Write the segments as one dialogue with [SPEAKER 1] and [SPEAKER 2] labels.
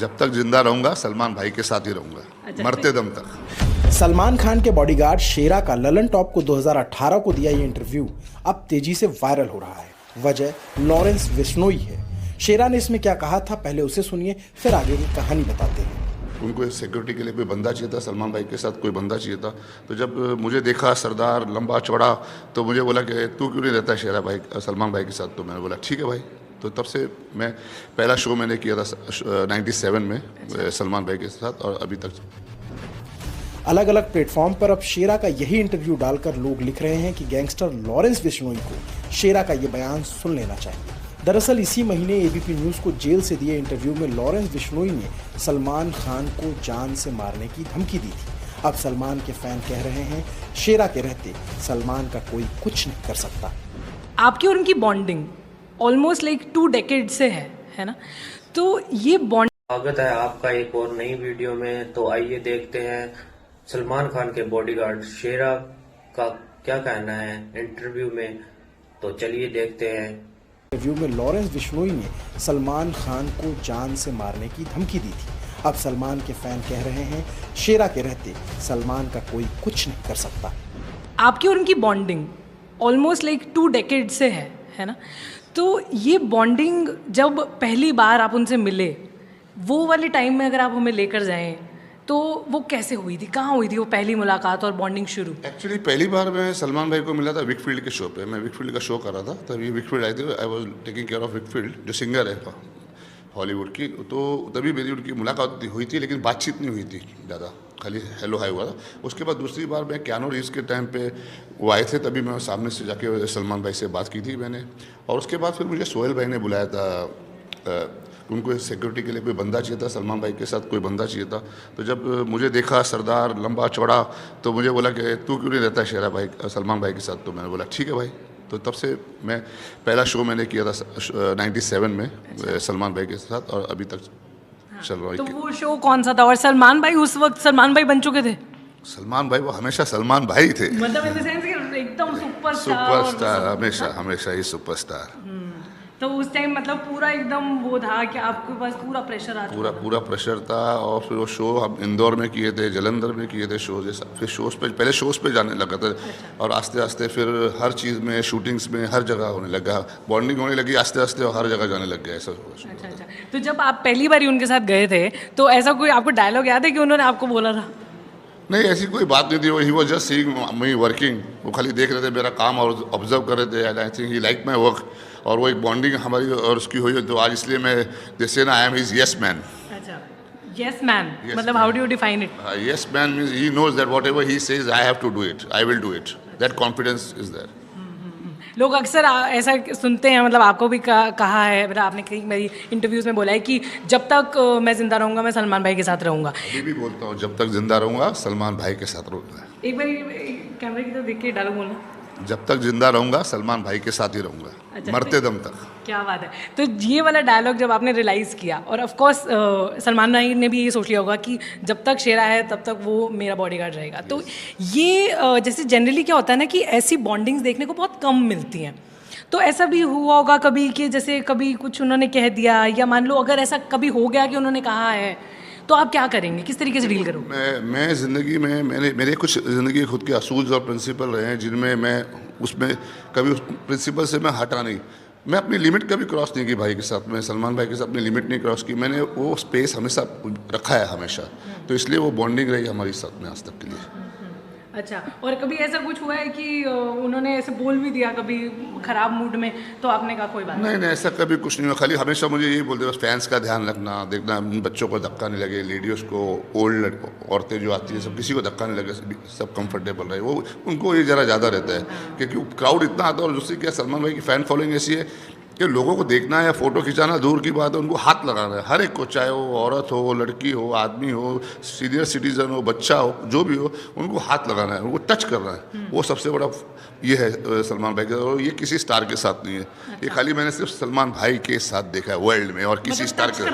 [SPEAKER 1] जब तक जिंदा रहूंगा सलमान भाई के साथ ही रहूंगा, मरते दम तक।
[SPEAKER 2] सलमान खान के बॉडीगार्ड शेरा का ललन टॉप को 2018 को दिया ये इंटरव्यू अब तेजी से वायरल हो रहा है। वजह लॉरेंस बिश्नोई है। शेरा ने इसमें क्या कहा था, पहले उसे सुनिए, फिर आगे की कहानी बताते हैं।
[SPEAKER 1] उनको सिक्योरिटी के लिए कोई बंदा चाहिए था, सलमान भाई के साथ कोई बंदा चाहिए था। तो जब मुझे देखा सरदार लंबा चौड़ा, तो मुझे बोला कि तू क्यों नहीं रहता शेरा भाई सलमान भाई के साथ। तो मैंने बोला ठीक है भाई। तो तब से मैं पहला शो मैंने किया था 97 में सलमान भाई के साथ, और अभी तक।
[SPEAKER 2] अलग अलग प्लेटफॉर्म पर अब शेरा का यही इंटरव्यू डालकर लोग लिख रहे हैं कि गैंगस्टर लॉरेंस बिश्नोई को शेरा का ये बयान सुन लेना चाहिए। दरअसल इसी महीने एबीपी न्यूज को जेल से दिए इंटरव्यू में लॉरेंस बिश्नोई ने सलमान खान को जान से मारने की धमकी दी थी। अब सलमान के फैन कह रहे हैं शेरा के रहते सलमान का कोई कुछ नहीं कर सकता।
[SPEAKER 3] आपकी और उनकी बॉन्डिंग ऑलमोस्ट लाइक 2 डेकेड से है ना, तो ये बॉन्ड।
[SPEAKER 4] स्वागत है आपका एक और नई वीडियो में। तो आइए देखते हैं सलमान खान के बॉडीगार्ड शेरा का क्या कहना है इंटरव्यू में। तो चलिए देखते हैं।
[SPEAKER 2] इंटरव्यू में लॉरेंस बिश्नोई ने सलमान खान को जान से मारने की धमकी दी थी। अब सलमान के फैन कह रहे हैं शेरा के रहते सलमान का कोई कुछ नहीं कर सकता।
[SPEAKER 3] आपकी और उनकी बॉन्डिंग ऑलमोस्ट लाइक 2 डेकेड से है ना, तो ये बॉन्डिंग जब पहली बार आप उनसे मिले, वो वाले टाइम में अगर आप हमें लेकर जाएं तो वो कैसे हुई थी, कहाँ हुई थी वो पहली मुलाकात और बॉन्डिंग शुरू?
[SPEAKER 1] एक्चुअली पहली बार मैं सलमान भाई को मिला था विकफील्ड के शो पे। मैं विकफील्ड का शो कर रहा था, तभी विकफील्ड आई थी। I was taking care of Wickfield, जो सिंगर है हॉलीवुड की। तो तभी मेरी उनकी मुलाकात हुई थी, लेकिन बातचीत नहीं हुई थी ज़्यादा, खाली हेलो हाई हुआ था। उसके बाद दूसरी बार मैं क्यानो रीव्स के टाइम पे वो आए थे, तभी मैं सामने से जाके सलमान भाई से बात की थी मैंने। और उसके बाद फिर मुझे सोहेल भाई ने बुलाया था, उनको सिक्योरिटी के लिए कोई बंदा चाहिए था, सलमान भाई के साथ कोई बंदा चाहिए था। तो जब मुझे देखा सरदार लंबा चौड़ा, तो मुझे बोला कि तू क्यों नहीं रहता शेरा भाई सलमान भाई के साथ। तो मैंने बोला ठीक है भाई। तो तब से मैं पहला शो मैंने किया था 97 में सलमान भाई के साथ, और अभी तक चल रहा है।
[SPEAKER 3] तो वो शो कौन सा था, और सलमान भाई उस वक्त सलमान भाई बन चुके थे?
[SPEAKER 1] सलमान भाई वो हमेशा सलमान भाई थे,
[SPEAKER 3] मतलब इन द सेंस कि एकदम
[SPEAKER 1] सुपरस्टार, हमेशा ही सुपरस्टार।
[SPEAKER 3] तो उस टाइम मतलब पूरा एकदम वो था कि आपके पास पूरा प्रेशर आता था?
[SPEAKER 1] पूरा प्रेशर था। और फिर वो शो हम इंदौर में किए थे, जलंधर में किए थे शो जैसा। फिर शोज़ पे पहले शोज़ पे जाने लगा था, और आस्ते आस्ते फिर हर चीज़ में, शूटिंग्स में, हर जगह होने लगा, बॉन्डिंग होने लगी आस्ते आस्ते, और हर जगह जाने लग गया ऐसा।
[SPEAKER 3] अच्छा। तो जब आप पहली बार उनके साथ गए थे, तो ऐसा कोई आपको डायलॉग याद है कि उन्होंने आपको बोला था?
[SPEAKER 1] नहीं, ऐसी कोई बात नहीं थी। He was just seeing me working. वो खाली देख रहे थे मेरा काम और ऑब्जर्व कर रहे थे, and I think he like my work. और वो एक बॉन्डिंग हमारी और उसकी हुई। तो आज इसलिए मैं जैसे ना I am his yes man.
[SPEAKER 3] अच्छा, यस मैन मतलब how do you define it?
[SPEAKER 1] Yes man means he knows that whatever he says I have to do it, I will do it. That confidence is there.
[SPEAKER 3] लोग अक्सर ऐसा सुनते हैं, मतलब आपको भी कहा है, मतलब आपने कई मेरी इंटरव्यूज़ में बोला है कि जब तक मैं जिंदा रहूंगा मैं सलमान भाई के साथ रहूंगा।
[SPEAKER 1] अभी भी बोलता हूँ, जब तक जिंदा रहूंगा सलमान भाई के साथ रहूंगा।
[SPEAKER 3] एक बार कैमरे की तरफ देख के डायलॉग बोलना।
[SPEAKER 1] जब तक जिंदा रहूंगा सलमान भाई के साथ ही रहूंगा, मरते दम तक।
[SPEAKER 3] क्या बात है। तो ये वाला डायलॉग जब आपने रियलाइज़ किया, और ऑफ कोर्स सलमान भाई ने भी ये सोच लिया होगा कि जब तक शेरा है तब तक वो मेरा बॉडीगार्ड रहेगा। तो ये जैसे जनरली क्या होता है ना कि ऐसी बॉन्डिंग्स देखने को बहुत कम मिलती हैं। तो ऐसा भी हुआ होगा कभी कि जैसे कभी कुछ उन्होंने कह दिया, या मान लो अगर ऐसा कभी हो गया कि उन्होंने कहा है, तो आप क्या करेंगे, किस तरीके से डील करोगे?
[SPEAKER 1] मैं ज़िंदगी में मेरे कुछ ज़िंदगी खुद के असूल्स और प्रिंसिपल रहे हैं, जिनमें मैं उसमें कभी उस प्रिंसिपल से मैं हटा नहीं। मैं अपनी लिमिट कभी क्रॉस नहीं की भाई के साथ। मैं सलमान भाई के साथ अपनी लिमिट नहीं क्रॉस की। मैंने वो स्पेस हमेशा रखा है हमेशा। तो इसलिए वो बॉन्डिंग रही हमारी साथ में आज तक के लिए।
[SPEAKER 3] अच्छा, और कभी ऐसा कुछ हुआ है कि उन्होंने ऐसे बोल भी दिया कभी खराब मूड में, तो आपने कहा कोई बात
[SPEAKER 1] नहीं, ऐसा कभी कुछ नहीं हुआ। खाली हमेशा मुझे यही बोलते बस फैंस का ध्यान रखना, देखना बच्चों को धक्का नहीं लगे, लेडीज़ को, ओल्ड औरतें जो आती है सब, किसी को धक्का नहीं लगे, सब कंफर्टेबल रहे। वो उनको ये ज़रा ज़्यादा रहता है क्योंकि क्राउड इतना आता है। और दूसरी क्या, सलमान भाई की फ़ैन फॉलोइंग ऐसी है कि लोगों को देखना है या फ़ोटो खिंचाना दूर की बात है, उनको हाथ लगाना है हर एक को, चाहे वो औरत हो, लड़की हो, आदमी हो, सीनियर सिटीज़न हो, बच्चा हो, जो भी हो, उनको हाथ लगाना है, उनको टच करना है। वो सबसे बड़ा ये है सलमान भाई का। और ये किसी स्टार के साथ नहीं है। ये खाली मैंने सिर्फ सलमान भाई के साथ देखा है वर्ल्ड में, और किसी स्टार के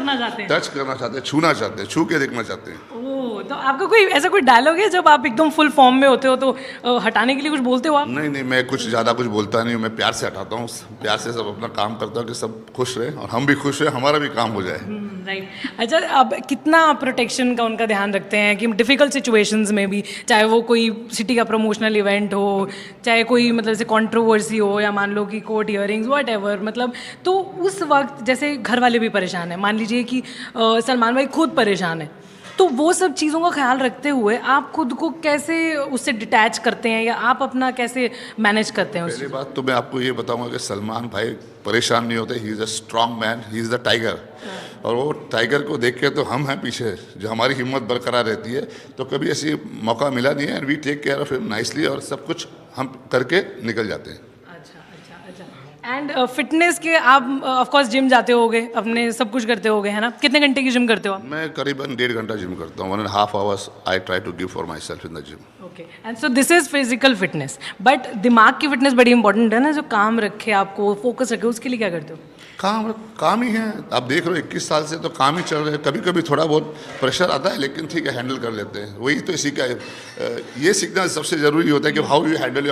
[SPEAKER 1] टच करना चाहते हैं, छूना चाहते हैं, छू के देखना चाहते हैं।
[SPEAKER 3] तो आपका कोई ऐसा कोई डायलॉग है जब आप एकदम फुल फॉर्म में होते हो तो हटाने के लिए कुछ बोलते हो आप?
[SPEAKER 1] नहीं, मैं कुछ ज़्यादा कुछ बोलता नहीं हूँ। मैं प्यार से हटाता हूँ, प्यार से सब अपना काम करता हूँ कि सब खुश रहें और हम भी खुश रहें, हमारा भी काम हो जाए।
[SPEAKER 3] राइट। अच्छा, अब कितना प्रोटेक्शन का उनका ध्यान रखते हैं कि डिफ़िकल्ट सिचुएशंस में भी, चाहे वो कोई सिटी का प्रमोशनल इवेंट हो, चाहे कोई मतलब जैसे कंट्रोवर्सी हो, या मान लो कि कोर्ट हियरिंग्स वट एवर, मतलब तो उस वक्त जैसे घर वाले भी परेशान हैं, मान लीजिए कि सलमान भाई खुद परेशान है, तो वो सब चीज़ों का ख्याल रखते हुए आप खुद को कैसे उससे डिटैच करते हैं, या आप अपना कैसे मैनेज करते हैं
[SPEAKER 1] पहली बात तो मैं आपको ये बताऊंगा कि सलमान भाई परेशान नहीं होते, he is a strong man, he is the tiger. और वो टाइगर को देख के तो हम हैं पीछे, जो हमारी हिम्मत बरकरार रहती है। तो कभी ऐसी मौका मिला नहीं है, and we take care of him nicely, और सब कुछ हम करके निकल जाते हैं।
[SPEAKER 3] एंड फिटनेस के आप ऑफ कोर्स जिम जाते होगे, अपने सब कुछ करते होगे, है ना? कितने घंटे की जिम करते हो आप?
[SPEAKER 1] मैं करीबन 1.5 घंटा जिम करता हूँ, 1.5 hours I try to give for myself in the gym.
[SPEAKER 3] Okay, and so this is physical fitness, but दिमाग की फिटनेस बड़ी इंपॉर्टेंट है ना, जो काम रखे आपको, फोकस रखे, उसके लिए क्या करते हो?
[SPEAKER 1] काम ही है। आप देख रहे हो 21 साल से तो काम ही चल रहे हैं। कभी कभी थोड़ा बहुत प्रेशर आता है, लेकिन ठीक है, हैंडल कर लेते हैं। वही तो इसी का ये सीखना सबसे ज़रूरी होता है कि हाउ यू हैंडल